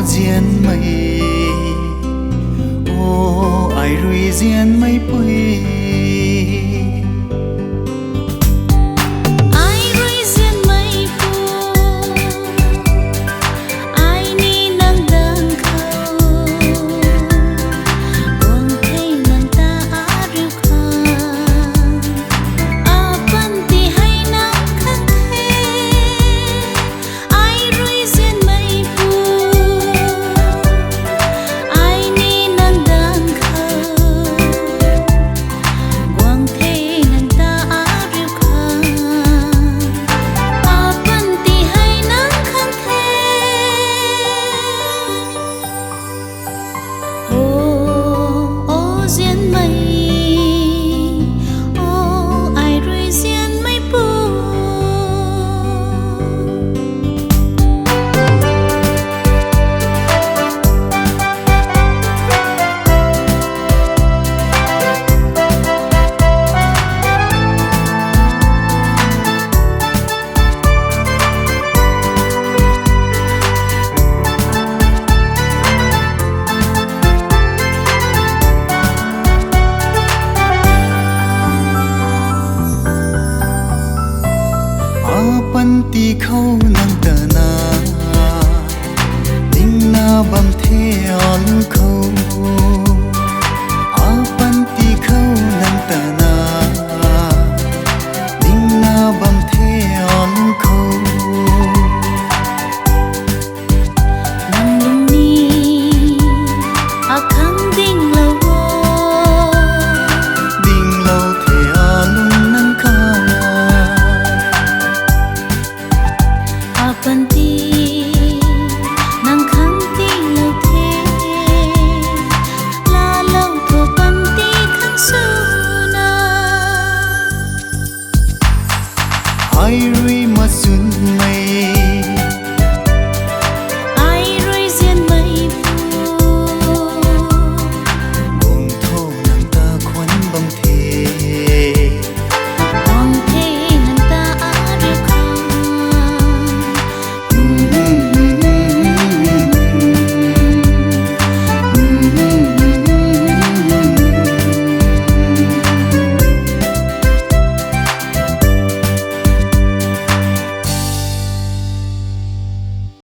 diên mây ô ai rui diên mây pui panti khâu nang ta na ding na bam the on khâu a panti khâu nang ta na ding na bam the on khâu nang lung ni a khang ding lo ding lo the a lung nang kha panti nang khang ti lo the la lo tho panti khang su na ai rui ma sun